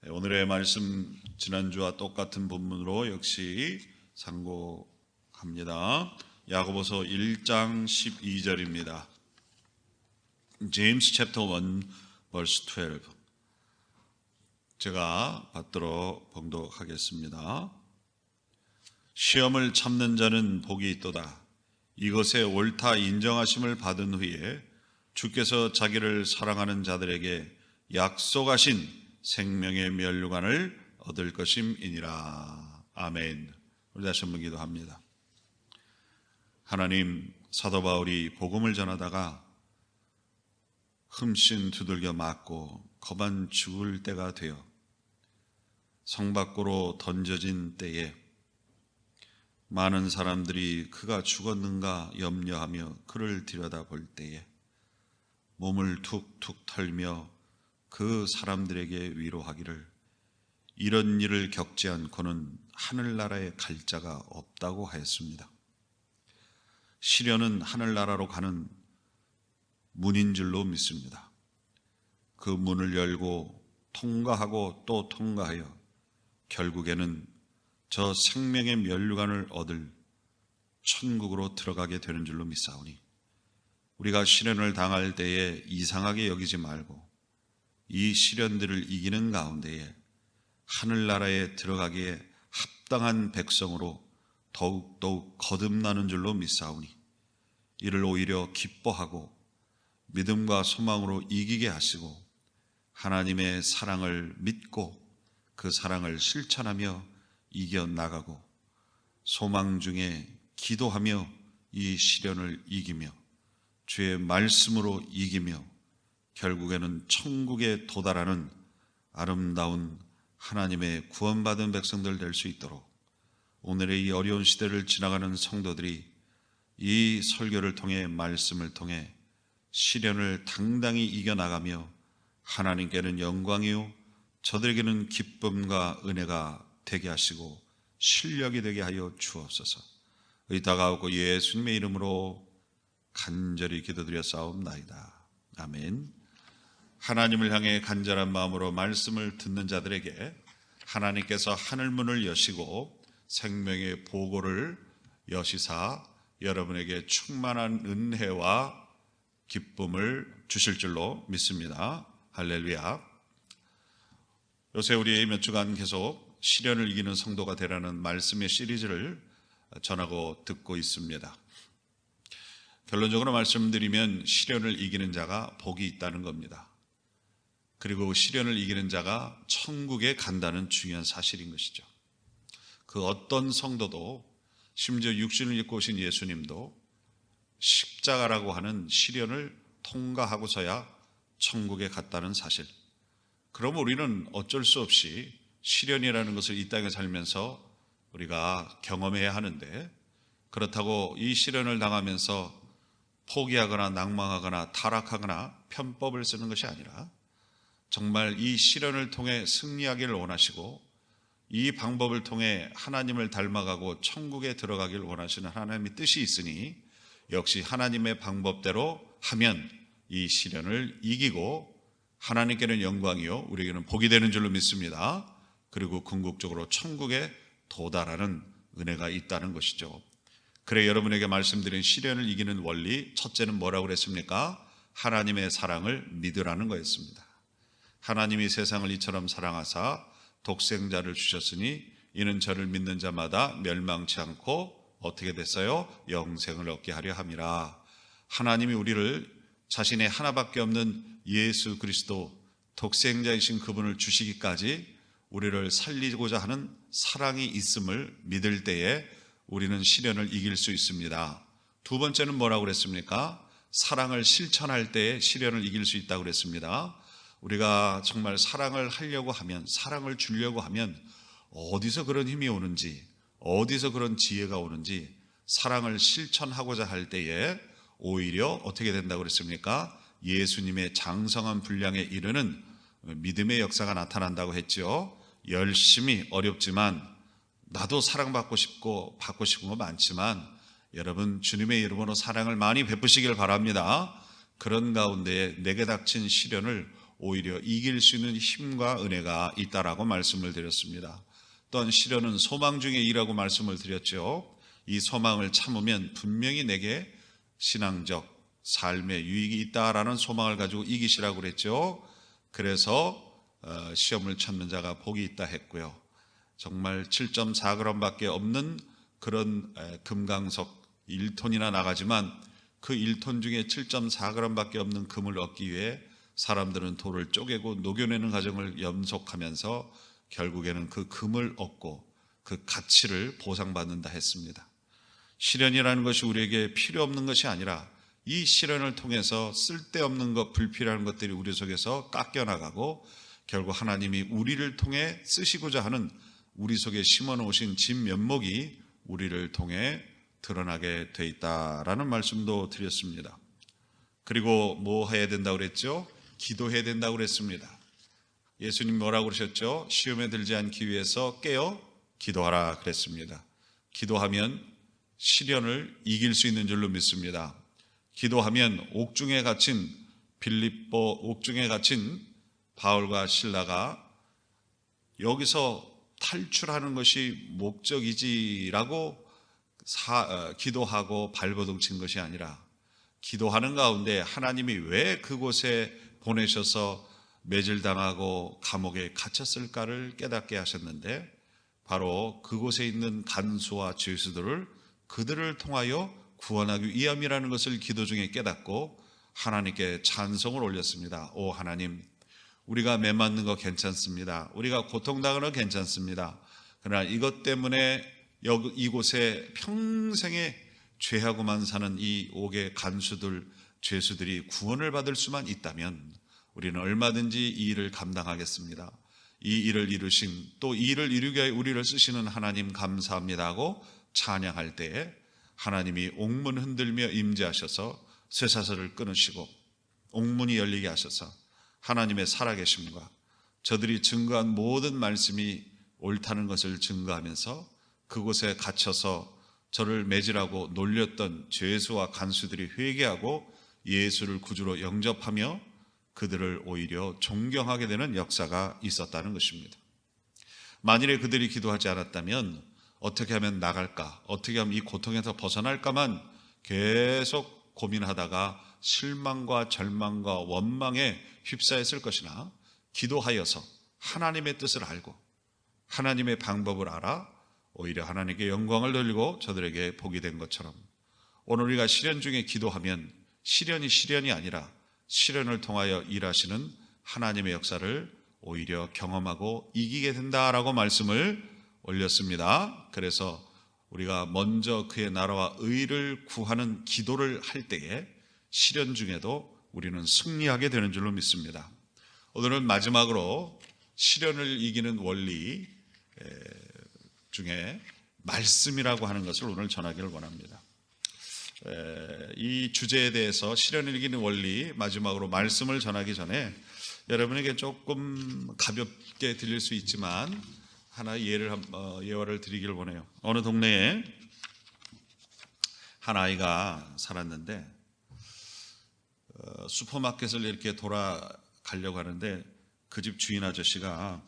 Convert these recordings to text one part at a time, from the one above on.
오늘의 말씀 지난주와 똑같은 본문으로 역시 상고합니다. 야고보서 1장 12절입니다. James chapter 1 verse 12. 제가 받들어 봉독하겠습니다. 시험을 참는 자는 복이 있도다. 이것에 옳다 인정하심을 받은 후에 주께서 자기를 사랑하는 자들에게 약속하신 생명의 면류관을 얻을 것임이니라. 아멘. 우리 다시 한번 기도합니다. 하나님, 사도 바울이 복음을 전하다가 흠씬 두들겨 맞고 거반 죽을 때가 되어 성 밖으로 던져진 때에 많은 사람들이 그가 죽었는가 염려하며 그를 들여다볼 때에 몸을 툭툭 털며 그 사람들에게 위로하기를 이런 일을 겪지 않고는 하늘나라에 갈 자가 없다고 하였습니다. 시련은 하늘나라로 가는 문인 줄로 믿습니다. 그 문을 열고 통과하고 또 통과하여 결국에는 저 생명의 면류관을 얻을 천국으로 들어가게 되는 줄로 믿사오니 우리가 시련을 당할 때에 이상하게 여기지 말고 이 시련들을 이기는 가운데에 하늘나라에 들어가기에 합당한 백성으로 더욱더욱 거듭나는 줄로 믿사오니 이를 오히려 기뻐하고 믿음과 소망으로 이기게 하시고 하나님의 사랑을 믿고 그 사랑을 실천하며 이겨나가고 소망 중에 기도하며 이 시련을 이기며 주의 말씀으로 이기며 결국에는 천국에 도달하는 아름다운 하나님의 구원받은 백성들 될 수 있도록 오늘의 이 어려운 시대를 지나가는 성도들이 이 설교를 통해 말씀을 통해 시련을 당당히 이겨나가며 하나님께는 영광이요 저들에게는 기쁨과 은혜가 되게 하시고 실력이 되게 하여 주옵소서. 의다가오고 예수님의 이름으로 간절히 기도드렸사옵나이다. 아멘. 하나님을 향해 간절한 마음으로 말씀을 듣는 자들에게 하나님께서 하늘문을 여시고 생명의 보고를 여시사 여러분에게 충만한 은혜와 기쁨을 주실 줄로 믿습니다. 할렐루야. 요새 우리 몇 주간 계속 시련을 이기는 성도가 되라는 말씀의 시리즈를 전하고 듣고 있습니다. 결론적으로 말씀드리면 시련을 이기는 자가 복이 있다는 겁니다. 그리고 시련을 이기는 자가 천국에 간다는 중요한 사실인 것이죠. 그 어떤 성도도 심지어 육신을 입고 오신 예수님도 십자가라고 하는 시련을 통과하고서야 천국에 갔다는 사실. 그럼 우리는 어쩔 수 없이 시련이라는 것을 이 땅에 살면서 우리가 경험해야 하는데 그렇다고 이 시련을 당하면서 포기하거나 낭망하거나 타락하거나 편법을 쓰는 것이 아니라 정말 이 시련을 통해 승리하기를 원하시고 이 방법을 통해 하나님을 닮아가고 천국에 들어가기를 원하시는 하나님의 뜻이 있으니 역시 하나님의 방법대로 하면 이 시련을 이기고 하나님께는 영광이요 우리에게는 복이 되는 줄로 믿습니다. 그리고 궁극적으로 천국에 도달하는 은혜가 있다는 것이죠. 그래 여러분에게 말씀드린 시련을 이기는 원리 첫째는 뭐라고 그랬습니까? 하나님의 사랑을 믿으라는 거였습니다. 하나님이 세상을 이처럼 사랑하사 독생자를 주셨으니 이는 저를 믿는 자마다 멸망치 않고 어떻게 됐어요? 영생을 얻게 하려 함이라. 하나님이 우리를 자신의 하나밖에 없는 예수 그리스도 독생자이신 그분을 주시기까지 우리를 살리고자 하는 사랑이 있음을 믿을 때에 우리는 시련을 이길 수 있습니다. 두 번째는 뭐라고 그랬습니까? 사랑을 실천할 때에 시련을 이길 수 있다고 그랬습니다. 우리가 정말 사랑을 하려고 하면, 사랑을 주려고 하면 어디서 그런 힘이 오는지, 어디서 그런 지혜가 오는지 사랑을 실천하고자 할 때에 오히려 어떻게 된다고 그랬습니까? 예수님의 장성한 분량에 이르는 믿음의 역사가 나타난다고 했죠. 열심히 어렵지만 나도 사랑받고 싶고 받고 싶은 거 많지만 여러분 주님의 이름으로 사랑을 많이 베푸시길 바랍니다. 그런 가운데 내게 닥친 시련을 오히려 이길 수 있는 힘과 은혜가 있다라고 말씀을 드렸습니다. 또한 시련은 소망 중에 일이라고 말씀을 드렸죠. 이 소망을 참으면 분명히 내게 신앙적 삶의 유익이 있다라는 소망을 가지고 이기시라고 그랬죠. 그래서 시험을 참는 자가 복이 있다 했고요. 정말 7.4g밖에 없는 그런 금강석 1톤이나 나가지만 그 1톤 중에 7.4g밖에 없는 금을 얻기 위해 사람들은 돌을 쪼개고 녹여내는 과정을 연속하면서 결국에는 그 금을 얻고 그 가치를 보상받는다 했습니다. 시련이라는 것이 우리에게 필요 없는 것이 아니라 이 시련을 통해서 쓸데없는 것, 불필요한 것들이 우리 속에서 깎여나가고 결국 하나님이 우리를 통해 쓰시고자 하는 우리 속에 심어놓으신 진면목이 우리를 통해 드러나게 돼 있다라는 말씀도 드렸습니다. 그리고 뭐 해야 된다고 그랬죠? 기도해야 된다고 그랬습니다. 예수님 뭐라고 그러셨죠? 시험에 들지 않기 위해서 깨어 기도하라 그랬습니다. 기도하면 시련을 이길 수 있는 줄로 믿습니다. 기도하면 옥중에 갇힌 옥중에 갇힌 바울과 실라가 여기서 탈출하는 것이 목적이지라고 기도하고 발버둥 친 것이 아니라 기도하는 가운데 하나님이 왜 그곳에 보내셔서 매질당하고 감옥에 갇혔을까를 깨닫게 하셨는데 바로 그곳에 있는 간수와 죄수들을 그들을 통하여 구원하기 위함이라는 것을 기도 중에 깨닫고 하나님께 찬송을 올렸습니다. 오 하나님, 우리가 매 맞는 거 괜찮습니다. 우리가 고통당하는 거 괜찮습니다. 그러나 이것 때문에 이곳에 평생에 죄하고만 사는 이 옥의 간수들, 죄수들이 구원을 받을 수만 있다면 우리는 얼마든지 이 일을 감당하겠습니다. 이 일을 이루신 또 이 일을 이루기 위해 우리를 쓰시는 하나님 감사합니다 하고 찬양할 때에 하나님이 옥문 흔들며 임재하셔서 쇠사슬을 끊으시고 옥문이 열리게 하셔서 하나님의 살아계심과 저들이 증거한 모든 말씀이 옳다는 것을 증거하면서 그곳에 갇혀서 저를 매질하고 놀렸던 죄수와 간수들이 회개하고 예수를 구주로 영접하며 그들을 오히려 존경하게 되는 역사가 있었다는 것입니다. 만일에 그들이 기도하지 않았다면 어떻게 하면 나갈까, 어떻게 하면 이 고통에서 벗어날까만 계속 고민하다가 실망과 절망과 원망에 휩싸였을 것이나 기도하여서 하나님의 뜻을 알고 하나님의 방법을 알아 오히려 하나님께 영광을 돌리고 저들에게 복이 된 것처럼 오늘 우리가 시련 중에 기도하면 시련이 아니라 시련을 통하여 일하시는 하나님의 역사를 오히려 경험하고 이기게 된다라고 말씀을 올렸습니다. 그래서 우리가 먼저 그의 나라와 의를 구하는 기도를 할 때에 시련 중에도 우리는 승리하게 되는 줄로 믿습니다. 오늘은 마지막으로 시련을 이기는 원리 중에 말씀이라고 하는 것을 오늘 전하기를 원합니다. 이 주제에 대해서 시련을 이기는 원리 마지막으로 말씀을 전하기 전에 여러분에게 조금 가볍게 들릴 수 있지만 하나의 예화를 드리기를 원해요. 어느 동네에 한 아이가 살았는데 슈퍼마켓을 이렇게 돌아가려고 하는데 그 집 주인 아저씨가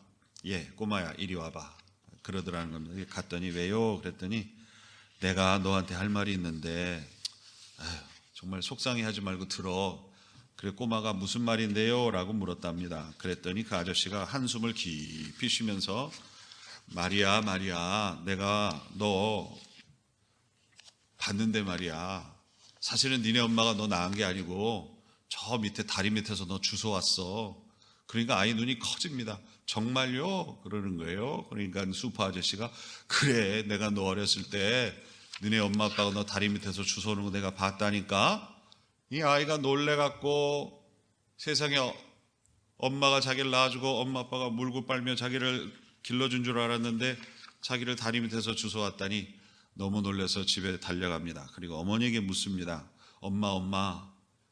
꼬마야 이리 와봐 그러더라는 겁니다. 갔더니 왜요? 그랬더니 내가 너한테 할 말이 있는데 정말 속상해하지 말고 들어. 그래 꼬마가 무슨 말인데요? 라고 물었답니다. 그랬더니 그 아저씨가 한숨을 깊이 쉬면서 말이야 내가 너 봤는데 말이야 사실은 니네 엄마가 너 낳은 게 아니고 저 밑에 다리 밑에서 너 주워왔어. 그러니까 아이 눈이 커집니다. 정말요? 그러는 거예요. 그러니까 슈퍼 아저씨가 그래 내가 너 어렸을 때 너네 엄마 아빠가 너 다리 밑에서 주워오는 거 내가 봤다니까. 이 아이가 놀래갖고 세상에 엄마가 자기를 낳아주고 엄마 아빠가 물고 빨며 자기를 길러준 줄 알았는데 자기를 다리 밑에서 주워왔다니 너무 놀라서 집에 달려갑니다. 그리고 어머니에게 묻습니다. 엄마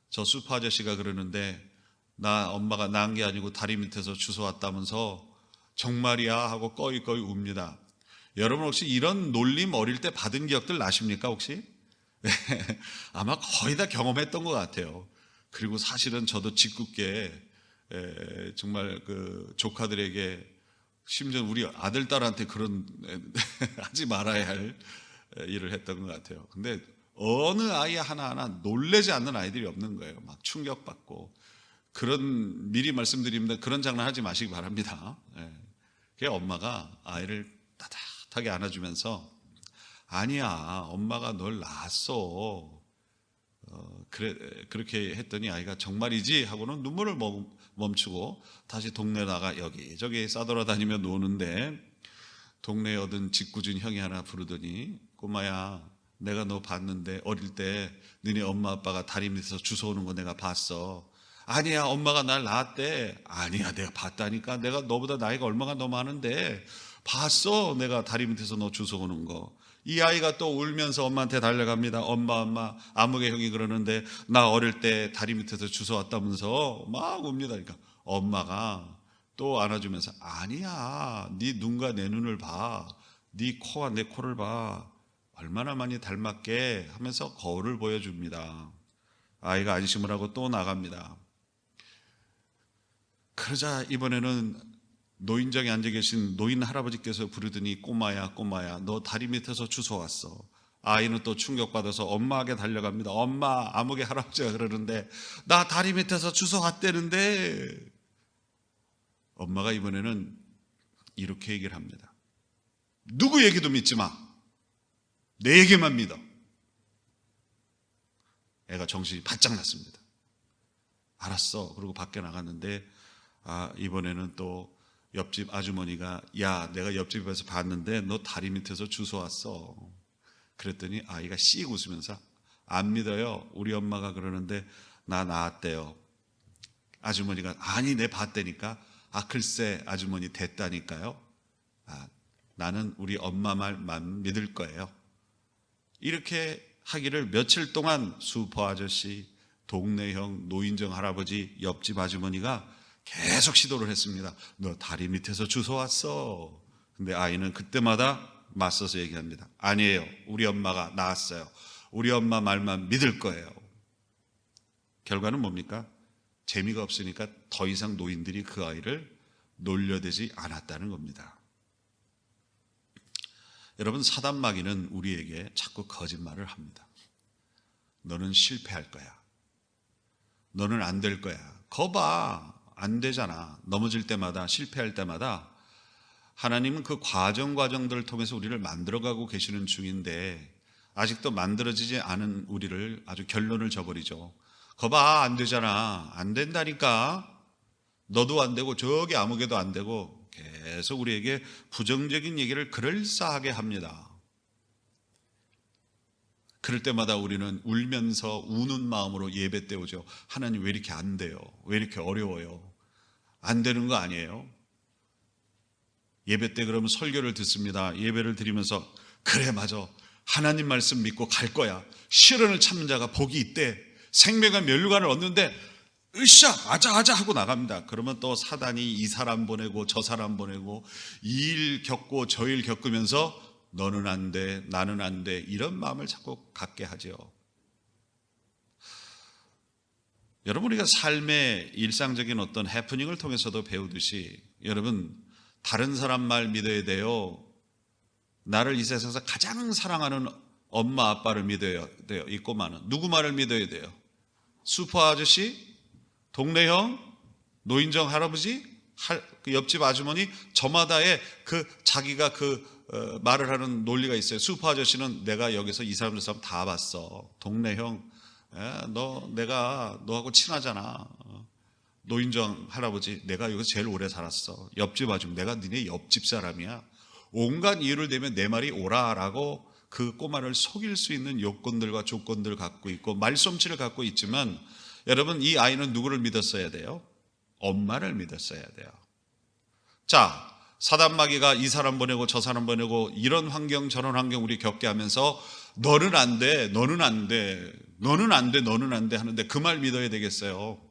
저 슈퍼 아저씨가 그러는데 나 엄마가 낳은 게 아니고 다리 밑에서 주워왔다면서 정말이야 하고 꺼이꺼이 웁니다. 여러분 혹시 이런 놀림 어릴 때 받은 기억들 나십니까 혹시? 아마 거의 다 경험했던 것 같아요. 그리고 사실은 저도 짓궂게 정말 그 조카들에게, 심지어 우리 아들 딸한테 그런 하지 말아야 할 일을 했던 것 같아요. 근데 어느 아이 하나하나 놀래지 않는 아이들이 없는 거예요. 막 충격받고. 그런, 미리 말씀드립니다. 그런 장난 하지 마시기 바랍니다. 그 엄마가 아이를 따뜻하게 안아주면서, 아니야, 엄마가 널 낳았어. 그렇게 했더니 아이가 정말이지 하고는 눈물을 멈추고 다시 동네 나가 여기저기 싸돌아다니며 노는데, 동네에 얻은 짓궂은 형이 하나 부르더니, 꼬마야, 내가 너 봤는데 어릴 때 너네 엄마 아빠가 다리 밑에서 주워오는 거 내가 봤어. 아니야, 엄마가 날 낳았대. 아니야, 내가 봤다니까. 내가 너보다 나이가 얼마가 더 많은데 봤어, 내가 다리 밑에서 너 주워오는 거. 이 아이가 또 울면서 엄마한테 달려갑니다. 엄마, 아무개 형이 그러는데 나 어릴 때 다리 밑에서 주워왔다면서 막 웁니다. 그러니까 엄마가 또 안아주면서, 아니야, 네 눈과 내 눈을 봐, 네 코와 내 코를 봐, 얼마나 많이 닮았게 하면서 거울을 보여줍니다. 아이가 안심을 하고 또 나갑니다. 그러자 이번에는 노인정에 앉아 계신 노인 할아버지께서 부르더니, 꼬마야, 너 다리 밑에서 주워왔어. 아이는 또 충격받아서 엄마에게 달려갑니다. 엄마, 아무개 할아버지가 그러는데 나 다리 밑에서 주워왔대는데. 엄마가 이번에는 이렇게 얘기를 합니다. 누구 얘기도 믿지 마. 내 얘기만 믿어. 애가 정신이 바짝 났습니다. 알았어. 그러고 밖에 나갔는데, 이번에는 또 옆집 아주머니가, 야, 내가 옆집에서 봤는데 너 다리 밑에서 주워왔어. 그랬더니 아이가 씩 웃으면서, 안 믿어요. 우리 엄마가 그러는데 나 낳았대요. 아주머니가, 아니, 내 봤다니까. 글쎄, 아주머니 됐다니까요. 나는 우리 엄마 말만 믿을 거예요. 이렇게 하기를 며칠 동안 수포 아저씨, 동네 형, 노인정 할아버지, 옆집 아주머니가 계속 시도를 했습니다. 너 다리 밑에서 주워왔어. 근데 아이는 그때마다 맞서서 얘기합니다. 아니에요. 우리 엄마가 낳았어요. 우리 엄마 말만 믿을 거예요. 결과는 뭡니까? 재미가 없으니까 더 이상 노인들이 그 아이를 놀려대지 않았다는 겁니다. 여러분, 사단 마귀는 우리에게 자꾸 거짓말을 합니다. 너는 실패할 거야. 너는 안 될 거야. 거봐, 안 되잖아. 넘어질 때마다, 실패할 때마다 하나님은 그 과정들을 통해서 우리를 만들어가고 계시는 중인데, 아직도 만들어지지 않은 우리를 아주 결론을 줘버리죠. 거봐, 안 되잖아. 안 된다니까. 너도 안 되고 저기 아무개도 안 되고, 계속 우리에게 부정적인 얘기를 그럴싸하게 합니다. 그럴 때마다 우리는 울면서 우는 마음으로 예배 때 오죠. 하나님, 왜 이렇게 안 돼요? 왜 이렇게 어려워요? 안 되는 거 아니에요? 예배 때 그러면 설교를 듣습니다. 예배를 드리면서, 그래, 맞아, 하나님 말씀 믿고 갈 거야. 시련을 참는 자가 복이 있대. 생명과 면류관을 얻는데 으쌰, 아자 하고 나갑니다. 그러면 또 사단이 이 사람 보내고 저 사람 보내고, 이 일 겪고 저 일 겪으면서 너는 안 돼, 나는 안 돼, 이런 마음을 자꾸 갖게 하죠. 여러분, 우리가 삶의 일상적인 어떤 해프닝을 통해서도 배우듯이, 여러분, 다른 사람 말 믿어야 돼요. 나를 이 세상에서 가장 사랑하는 엄마 아빠를 믿어야 돼요. 이 꼬마는 누구 말을 믿어야 돼요? 슈퍼 아저씨, 동네 형, 노인정 할아버지, 그 옆집 아주머니, 저마다의 그 자기가 말을 하는 논리가 있어요. 슈퍼 아저씨는 내가 여기서 이 사람 저 사람 다 봤어. 동네 형, 내가 너하고 친하잖아. 노인정 할아버지, 내가 여기서 제일 오래 살았어. 옆집 아주머니, 내가 니네 옆집 사람이야. 온갖 이유를 대면 내 말이 오라라고 그 꼬마를 속일 수 있는 요건들과 조건들을 갖고 있고 말솜씨를 갖고 있지만, 여러분, 이 아이는 누구를 믿었어야 돼요? 엄마를 믿었어야 돼요. 자, 사단 마귀가 이 사람 보내고 저 사람 보내고 이런 환경 저런 환경 우리 겪게 하면서 너는 안 돼, 너는 안 돼, 너는 안 돼, 너는 안 돼 하는데 그 말 믿어야 되겠어요?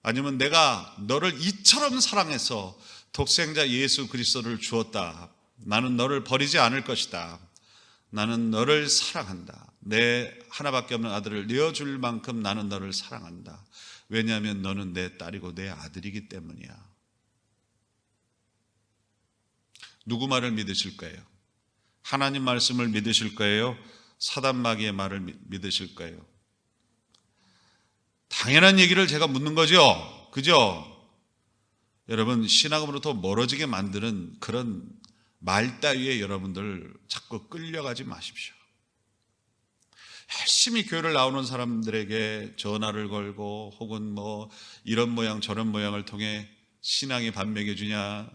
아니면 내가 너를 이처럼 사랑해서 독생자 예수 그리스도를 주었다. 나는 너를 버리지 않을 것이다. 나는 너를 사랑한다. 내 하나밖에 없는 아들을 내어줄 만큼 나는 너를 사랑한다. 왜냐하면 너는 내 딸이고 내 아들이기 때문이야. 누구 말을 믿으실 거예요? 하나님 말씀을 믿으실 거예요? 사단 마귀의 말을 믿으실 거예요? 당연한 얘기를 제가 묻는 거죠. 그죠? 여러분, 신앙으로부터 멀어지게 만드는 그런 말 따위에 여러분들 자꾸 끌려가지 마십시오. 열심히 교회를 나오는 사람들에게 전화를 걸고 혹은 뭐 이런 모양 저런 모양을 통해 신앙이 밥 먹여주냐,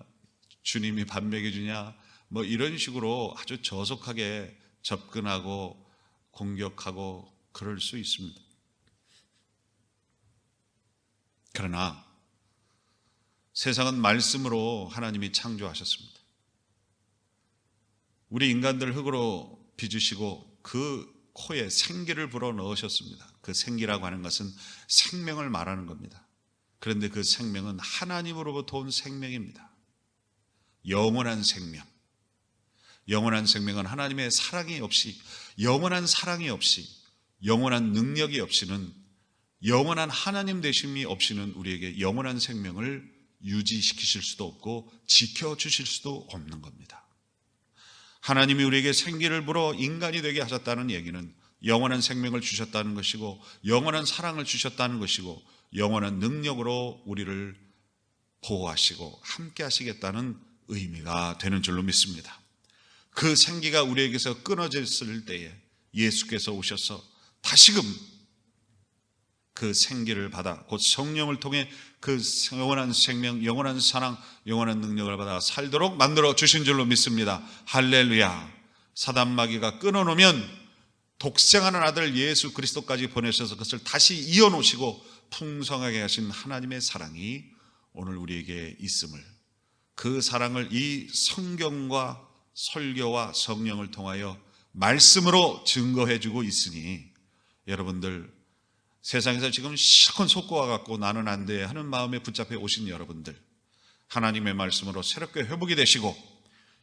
주님이 밥 먹여주냐, 뭐 이런 식으로 아주 저속하게 접근하고 공격하고 그럴 수 있습니다. 그러나 세상은 말씀으로 하나님이 창조하셨습니다. 우리 인간들 흙으로 빚으시고 그 코에 생기를 불어넣으셨습니다. 그 생기라고 하는 것은 생명을 말하는 겁니다. 그런데 그 생명은 하나님으로부터 온 생명입니다. 영원한 생명. 영원한 생명은 하나님의 사랑이 없이, 영원한 사랑이 없이, 영원한 능력이 없이는, 영원한 하나님 되심이 없이는 우리에게 영원한 생명을 유지시키실 수도 없고 지켜주실 수도 없는 겁니다. 하나님이 우리에게 생기를 불어 인간이 되게 하셨다는 얘기는 영원한 생명을 주셨다는 것이고, 영원한 사랑을 주셨다는 것이고, 영원한 능력으로 우리를 보호하시고 함께 하시겠다는 의미가 되는 줄로 믿습니다. 그 생기가 우리에게서 끊어졌을 때에 예수께서 오셔서 다시금 그 생기를 받아 곧 성령을 통해 그 영원한 생명, 영원한 사랑, 영원한 능력을 받아 살도록 만들어 주신 줄로 믿습니다. 할렐루야. 사단 마귀가 끊어놓으면 독생하는 아들 예수 그리스도까지 보내셔서 그것을 다시 이어놓으시고 풍성하게 하신 하나님의 사랑이 오늘 우리에게 있음을, 그 사랑을 이 성경과 설교와 성령을 통하여 말씀으로 증거해주고 있으니, 여러분들 세상에서 지금 실컷 속고와 갖고 나는 안 돼 하는 마음에 붙잡혀 오신 여러분들, 하나님의 말씀으로 새롭게 회복이 되시고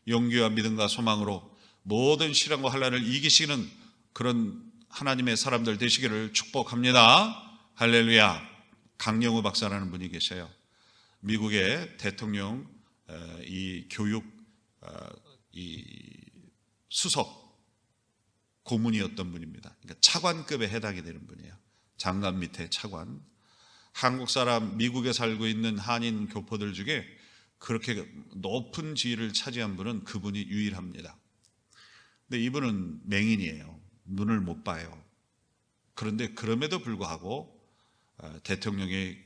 용기와 믿음과 소망으로 모든 시련과 환난을 이기시는 그런 하나님의 사람들 되시기를 축복합니다. 할렐루야. 강영우 박사라는 분이 계셔요. 미국의 대통령 이 교육 이 수석 고문이었던 분입니다. 그러니까 차관급에 해당이 되는 분이에요. 장관 밑에 차관. 한국 사람, 미국에 살고 있는 한인 교포들 중에 그렇게 높은 지위를 차지한 분은 그분이 유일합니다. 근데 이분은 맹인이에요. 눈을 못 봐요. 그런데 그럼에도 불구하고 대통령의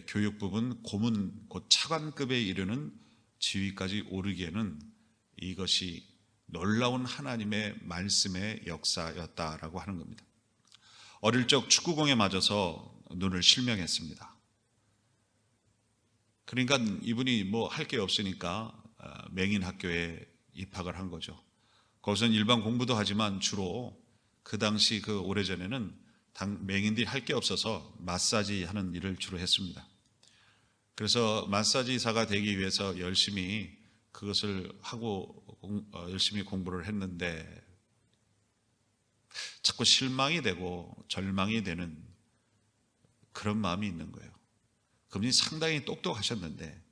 교육 부분 고문, 곧 차관급에 이르는 지위까지 오르기에는 이것이 놀라운 하나님의 말씀의 역사였다라고 하는 겁니다. 어릴 적 축구공에 맞아서 눈을 실명했습니다. 그러니까 이분이 뭐 할 게 없으니까 맹인 학교에 입학을 한 거죠. 거기서는 일반 공부도 하지만 주로 그 당시 그 오래전에는 맹인들이 할 게 없어서 마사지 하는 일을 주로 했습니다. 그래서 마사지사가 되기 위해서 열심히 그것을 하고 열심히 공부를 했는데 자꾸 실망이 되고 절망이 되는 그런 마음이 있는 거예요. 그분이 상당히 똑똑하셨는데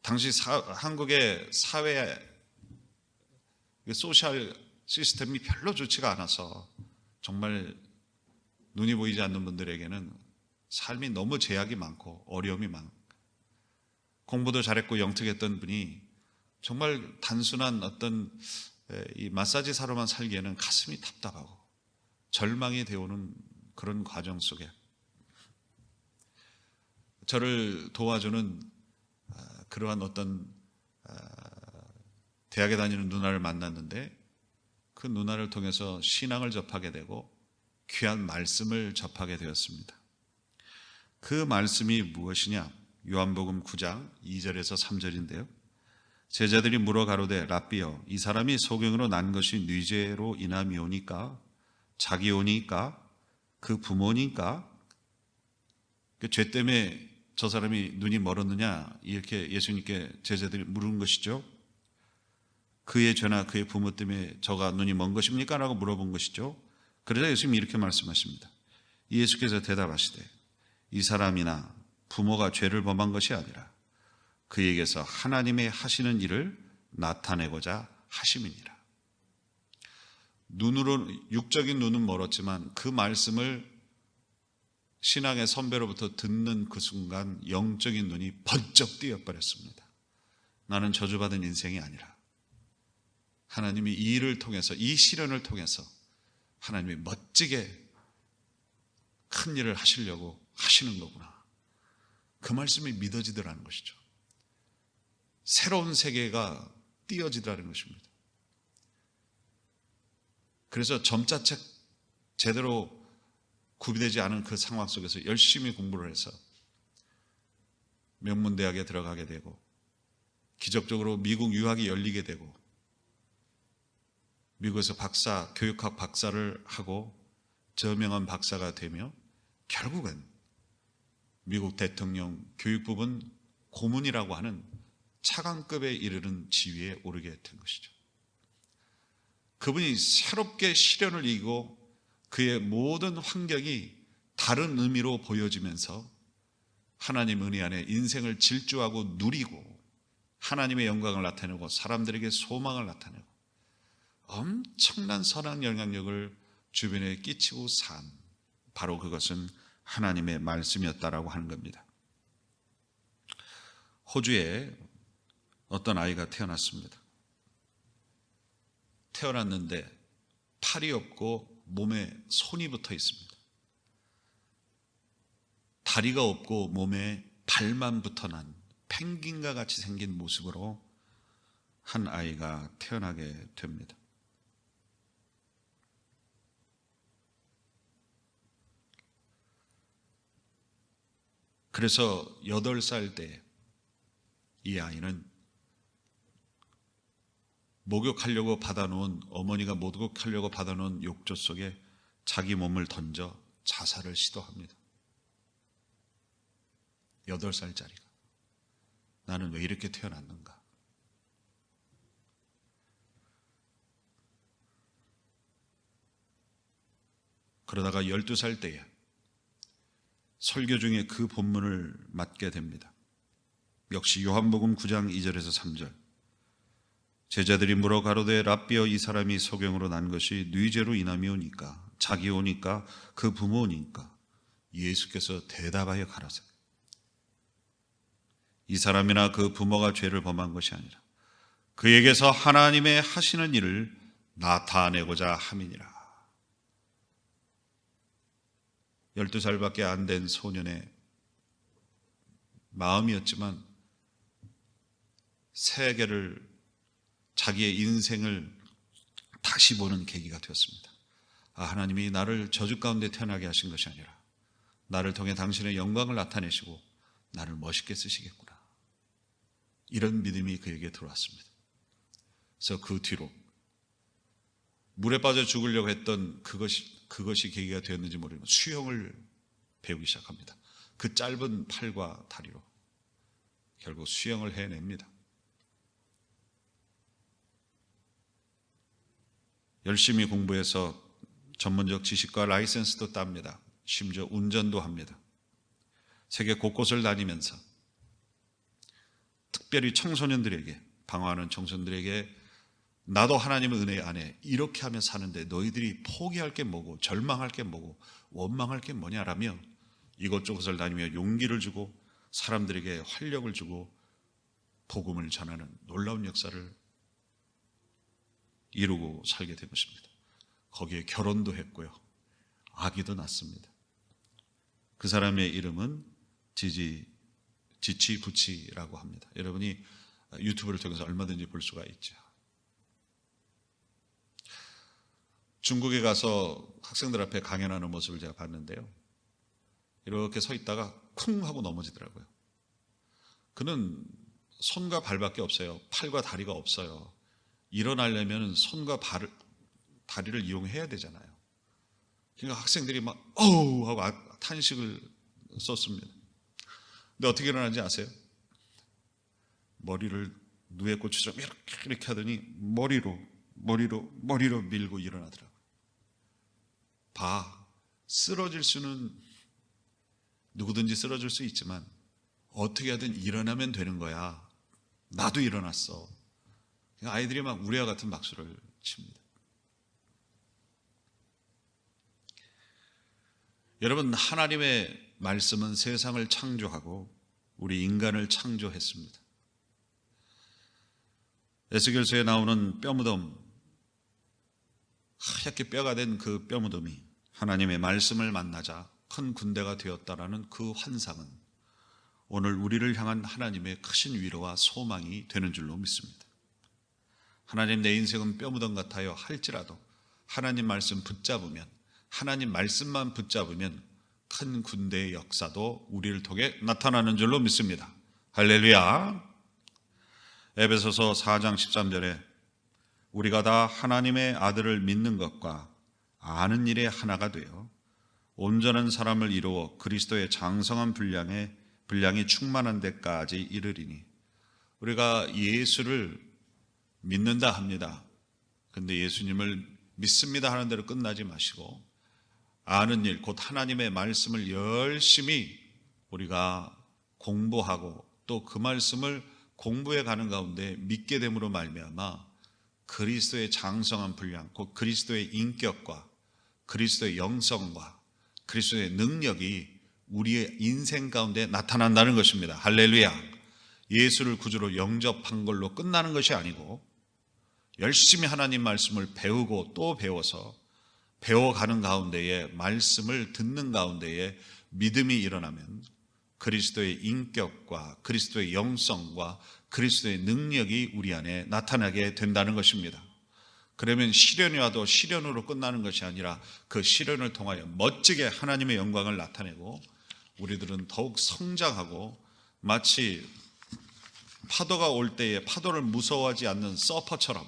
당시 한국의 사회 소셜 시스템이 별로 좋지가 않아서 정말 눈이 보이지 않는 분들에게는 삶이 너무 제약이 많고 어려움이 많고, 공부도 잘했고 영특했던 분이 정말 단순한 어떤 이 마사지사로만 살기에는 가슴이 답답하고 절망이 되어오는 그런 과정 속에 저를 도와주는 그러한 어떤 대학에 다니는 누나를 만났는데, 그 누나를 통해서 신앙을 접하게 되고 귀한 말씀을 접하게 되었습니다. 그 말씀이 무엇이냐? 요한복음 9장 2절에서 3절인데요. 제자들이 물어 가로되 랍비여, 이 사람이 소경으로 난 것이 뉘제로 인함이오니까 자기오니까 그 부모니까 그 죄 때문에 저 사람이 눈이 멀었느냐, 이렇게 예수님께 제자들이 물은 것이죠. 그의 죄나 그의 부모 때문에 저가 눈이 먼 것입니까? 라고 물어본 것이죠. 그러자 예수님이 이렇게 말씀하십니다. 예수께서 대답하시되 이 사람이나 부모가 죄를 범한 것이 아니라 그에게서 하나님의 하시는 일을 나타내고자 하심이니라. 눈으로, 육적인 눈은 멀었지만 그 말씀을 신앙의 선배로부터 듣는 그 순간 영적인 눈이 번쩍 뜨여버렸습니다. 나는 저주받은 인생이 아니라 하나님이 이 일을 통해서, 이 시련을 통해서 하나님이 멋지게 큰 일을 하시려고 하시는 거구나. 그 말씀이 믿어지더라는 것이죠. 새로운 세계가 띄어지더라는 것입니다. 그래서 점자책 제대로 구비되지 않은 그 상황 속에서 열심히 공부를 해서 명문대학에 들어가게 되고 기적적으로 미국 유학이 열리게 되고 미국에서 교육학 박사를 하고 저명한 박사가 되며 결국은 미국 대통령 교육부분 고문이라고 하는 차관급에 이르는 지위에 오르게 된 것이죠. 그분이 새롭게 시련을 이기고 그의 모든 환경이 다른 의미로 보여지면서 하나님 은혜 안에 인생을 질주하고 누리고 하나님의 영광을 나타내고 사람들에게 소망을 나타내고 엄청난 선한 영향력을 주변에 끼치고 산, 바로 그것은 하나님의 말씀이었다라고 하는 겁니다. 호주에 어떤 아이가 태어났습니다. 태어났는데 팔이 없고 몸에 손이 붙어 있습니다. 다리가 없고 몸에 발만 붙어난 펭귄과 같이 생긴 모습으로 한 아이가 태어나게 됩니다. 그래서 8살 때 이 아이는 어머니가 목욕하려고 받아놓은 욕조 속에 자기 몸을 던져 자살을 시도합니다. 8살짜리가. 나는 왜 이렇게 태어났는가? 그러다가 12살 때에 설교 중에 그 본문을 맡게 됩니다. 역시 요한복음 9장 2절에서 3절. 제자들이 물어 가로되 랍비여, 이 사람이 소경으로 난 것이 네 죄로 인함이오니까, 자기 오니까, 그 부모 오니까? 예수께서 대답하여 가라사대 이 사람이나 그 부모가 죄를 범한 것이 아니라 그에게서 하나님의 하시는 일을 나타내고자 함이니라. 12살밖에 안 된 소년의 마음이었지만 세계를, 자기의 인생을 다시 보는 계기가 되었습니다. 하나님이 나를 저주 가운데 태어나게 하신 것이 아니라 나를 통해 당신의 영광을 나타내시고 나를 멋있게 쓰시겠구나. 이런 믿음이 그에게 들어왔습니다. 그래서 그 뒤로 물에 빠져 죽으려고 했던 그것이 계기가 되었는지 모르지만 수영을 배우기 시작합니다. 그 짧은 팔과 다리로 결국 수영을 해냅니다. 열심히 공부해서 전문적 지식과 라이센스도 땁니다. 심지어 운전도 합니다. 세계 곳곳을 다니면서 특별히 청소년들에게, 방황하는 청소년들에게 나도 하나님의 은혜 안에 이렇게 하며 사는데 너희들이 포기할 게 뭐고 절망할 게 뭐고 원망할 게 뭐냐라며 이곳저곳을 다니며 용기를 주고 사람들에게 활력을 주고 복음을 전하는 놀라운 역사를 이루고 살게 된 것입니다. 거기에 결혼도 했고요. 아기도 낳습니다. 그 사람의 이름은 지치부치라고 합니다. 여러분이 유튜브를 통해서 얼마든지 볼 수가 있죠. 중국에 가서 학생들 앞에 강연하는 모습을 제가 봤는데요. 이렇게 서 있다가 쿵 하고 넘어지더라고요. 그는 손과 발밖에 없어요. 팔과 다리가 없어요. 일어나려면 손과 다리를 이용해야 되잖아요. 그러니까 학생들이 막 어우 하고 탄식을 썼습니다. 근데 어떻게 일어나는지 아세요? 머리를 누에 고추처럼 이렇게 하더니 머리로 밀고 일어나더라고요. 쓰러질 수는 누구든지 쓰러질 수 있지만 어떻게 하든 일어나면 되는 거야. 나도 일어났어. 아이들이 막 우리와 같은 박수를 칩니다. 여러분, 하나님의 말씀은 세상을 창조하고 우리 인간을 창조했습니다. 에스겔서에 나오는 뼈무덤, 하얗게 뼈가 된 그 뼈무덤이 하나님의 말씀을 만나자 큰 군대가 되었다라는 그 환상은 오늘 우리를 향한 하나님의 크신 위로와 소망이 되는 줄로 믿습니다. 하나님, 내 인생은 뼈무덤 같아요 할지라도 하나님 말씀 붙잡으면, 하나님 말씀만 붙잡으면 큰 군대의 역사도 우리를 통해 나타나는 줄로 믿습니다. 할렐루야. 에베소서 4장 13절에 우리가 다 하나님의 아들을 믿는 것과 아는 일에 하나가 되어 온전한 사람을 이루어 그리스도의 장성한 분량이 충만한 데까지 이르리니. 우리가 예수를 믿는다 합니다. 근데 예수님을 믿습니다 하는 대로 끝나지 마시고 아는 일, 곧 하나님의 말씀을 열심히 우리가 공부하고 또 그 말씀을 공부해 가는 가운데 믿게 됨으로 말미암아 그리스도의 장성한 분량, 곧 그리스도의 인격과 그리스도의 영성과 그리스도의 능력이 우리의 인생 가운데 나타난다는 것입니다. 할렐루야. 예수를 구주로 영접한 걸로 끝나는 것이 아니고 열심히 하나님 말씀을 배우고 또 배워서 배워가는 가운데에, 말씀을 듣는 가운데에 믿음이 일어나면 그리스도의 인격과 그리스도의 영성과 그리스도의 능력이 우리 안에 나타나게 된다는 것입니다. 그러면 시련이 와도 시련으로 끝나는 것이 아니라 그 시련을 통하여 멋지게 하나님의 영광을 나타내고 우리들은 더욱 성장하고 마치 파도가 올 때에 파도를 무서워하지 않는 서퍼처럼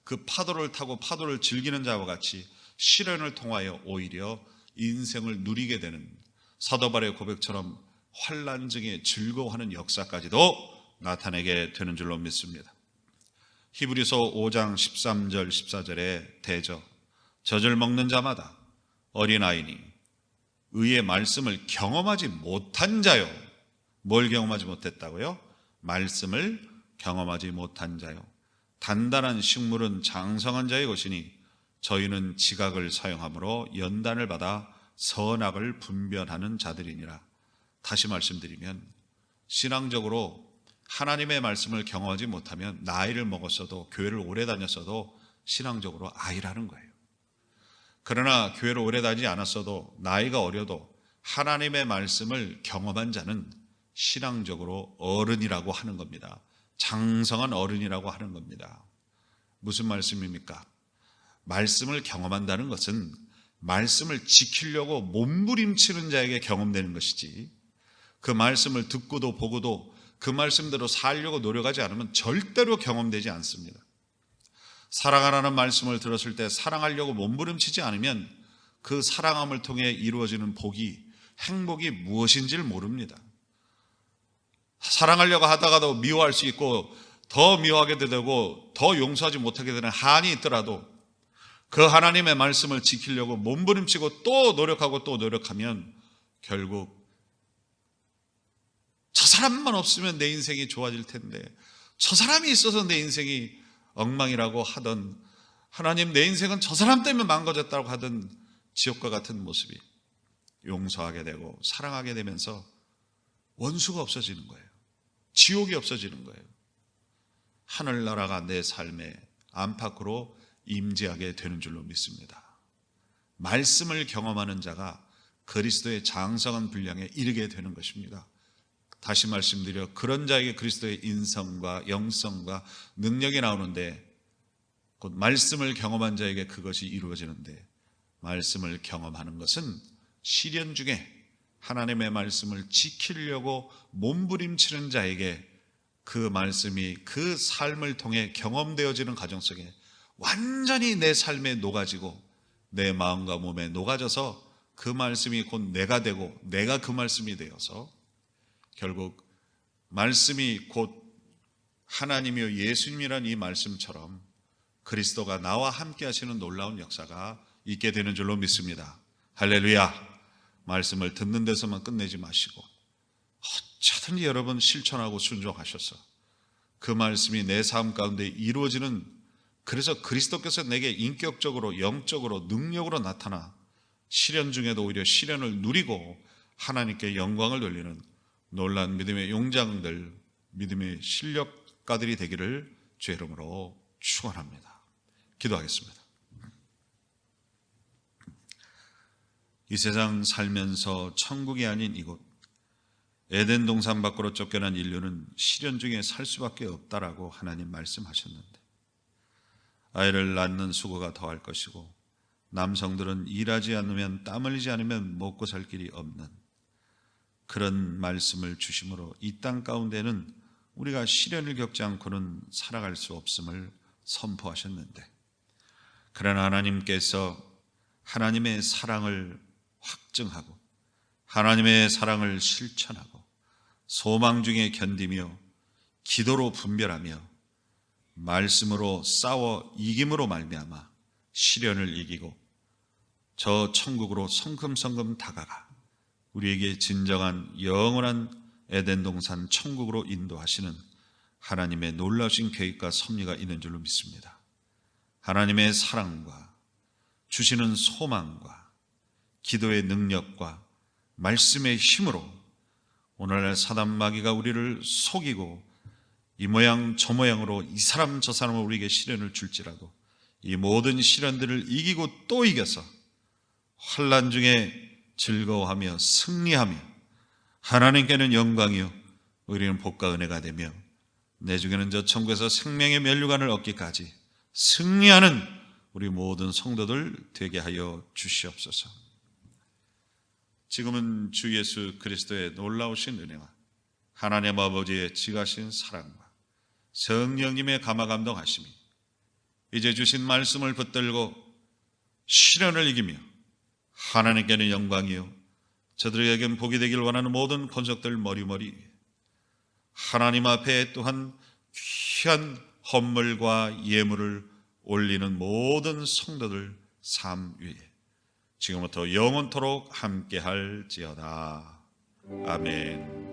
그 파도를 타고 파도를 즐기는 자와 같이 시련을 통하여 오히려 인생을 누리게 되는 사도 바울의 고백처럼 환난 중에 즐거워하는 역사까지도 나타내게 되는 줄로 믿습니다. 히브리서 5장 13절 14절에 대저 젖을 먹는 자마다 어린아이니 의의 말씀을 경험하지 못한 자요. 뭘 경험하지 못했다고요? 말씀을 경험하지 못한 자요. 단단한 식물은 장성한 자의 것이니 저희는 지각을 사용함으로 연단을 받아 선악을 분별하는 자들이니라. 다시 말씀드리면 신앙적으로 하나님의 말씀을 경험하지 못하면 나이를 먹었어도 교회를 오래 다녔어도 신앙적으로 아이라는 거예요. 그러나 교회를 오래 다니지 않았어도 나이가 어려도 하나님의 말씀을 경험한 자는 신앙적으로 어른이라고 하는 겁니다. 장성한 어른이라고 하는 겁니다. 무슨 말씀입니까? 말씀을 경험한다는 것은 말씀을 지키려고 몸부림치는 자에게 경험되는 것이지 그 말씀을 듣고도 보고도 그 말씀대로 살려고 노력하지 않으면 절대로 경험되지 않습니다. 사랑하라는 말씀을 들었을 때 사랑하려고 몸부림치지 않으면 그 사랑함을 통해 이루어지는 복이, 행복이 무엇인지를 모릅니다. 사랑하려고 하다가도 미워할 수 있고 더 미워하게 되고 더 용서하지 못하게 되는 한이 있더라도 그 하나님의 말씀을 지키려고 몸부림치고 또 노력하고 또 노력하면 결국 저 사람만 없으면 내 인생이 좋아질 텐데 저 사람이 있어서 내 인생이 엉망이라고 하던, 하나님 내 인생은 저 사람 때문에 망가졌다고 하던 지옥과 같은 모습이 용서하게 되고 사랑하게 되면서 원수가 없어지는 거예요. 지옥이 없어지는 거예요. 하늘나라가 내 삶의 안팎으로 임재하게 되는 줄로 믿습니다. 말씀을 경험하는 자가 그리스도의 장성한 분량에 이르게 되는 것입니다. 다시 말씀드려 그런 자에게 그리스도의 인성과 영성과 능력이 나오는데 곧 말씀을 경험한 자에게 그것이 이루어지는데 말씀을 경험하는 것은 시련 중에 하나님의 말씀을 지키려고 몸부림치는 자에게 그 말씀이 그 삶을 통해 경험되어지는 과정 속에 완전히 내 삶에 녹아지고 내 마음과 몸에 녹아져서 그 말씀이 곧 내가 되고 내가 그 말씀이 되어서 결국 말씀이 곧 하나님이요 예수님이란 이 말씀처럼 그리스도가 나와 함께 하시는 놀라운 역사가 있게 되는 줄로 믿습니다. 할렐루야. 말씀을 듣는 데서만 끝내지 마시고 어쩌든지 여러분 실천하고 순종하셔서 그 말씀이 내 삶 가운데 이루어지는, 그래서 그리스도께서 내게 인격적으로 영적으로 능력으로 나타나 시련 중에도 오히려 시련을 누리고 하나님께 영광을 돌리는 놀라운 믿음의 용장들, 믿음의 실력가들이 되기를 주의 이름으로 축원합니다. 기도하겠습니다. 이 세상 살면서 천국이 아닌 이곳 에덴 동산 밖으로 쫓겨난 인류는 시련 중에 살 수밖에 없다라고 하나님 말씀하셨는데, 아이를 낳는 수고가 더할 것이고 남성들은 일하지 않으면, 땀 흘리지 않으면 먹고 살 길이 없는 그런 말씀을 주심으로 이 땅 가운데는 우리가 시련을 겪지 않고는 살아갈 수 없음을 선포하셨는데, 그러나 하나님께서 하나님의 사랑을 확증하고 하나님의 사랑을 실천하고 소망 중에 견디며 기도로 분별하며 말씀으로 싸워 이김으로 말미암아 시련을 이기고 저 천국으로 성큼성큼 다가가 우리에게 진정한 영원한 에덴 동산 천국으로 인도하시는 하나님의 놀라우신 계획과 섭리가 있는 줄로 믿습니다. 하나님의 사랑과 주시는 소망과 기도의 능력과 말씀의 힘으로 오늘날 사단 마귀가 우리를 속이고 이 모양 저 모양으로 이 사람 저 사람을 우리에게 시련을 줄지라도 이 모든 시련들을 이기고 또 이겨서 환난 중에 즐거워하며 승리하며 하나님께는 영광이요 우리는 복과 은혜가 되며 내 중에는 저 천국에서 생명의 면류관을 얻기까지 승리하는 우리 모든 성도들 되게 하여 주시옵소서. 지금은 주 예수 그리스도의 놀라우신 은혜와 하나님 아버지의 지가신 사랑과 성령님의 감화 감동하심이 이제 주신 말씀을 붙들고 시련을 이기며 하나님께는 영광이요 저들에게는 복이 되길 원하는 모든 권속들 머리머리 하나님 앞에 또한 귀한 헌물과 예물을 올리는 모든 성도들 삶 위에 지금부터 영원토록 함께할지어다. 아멘.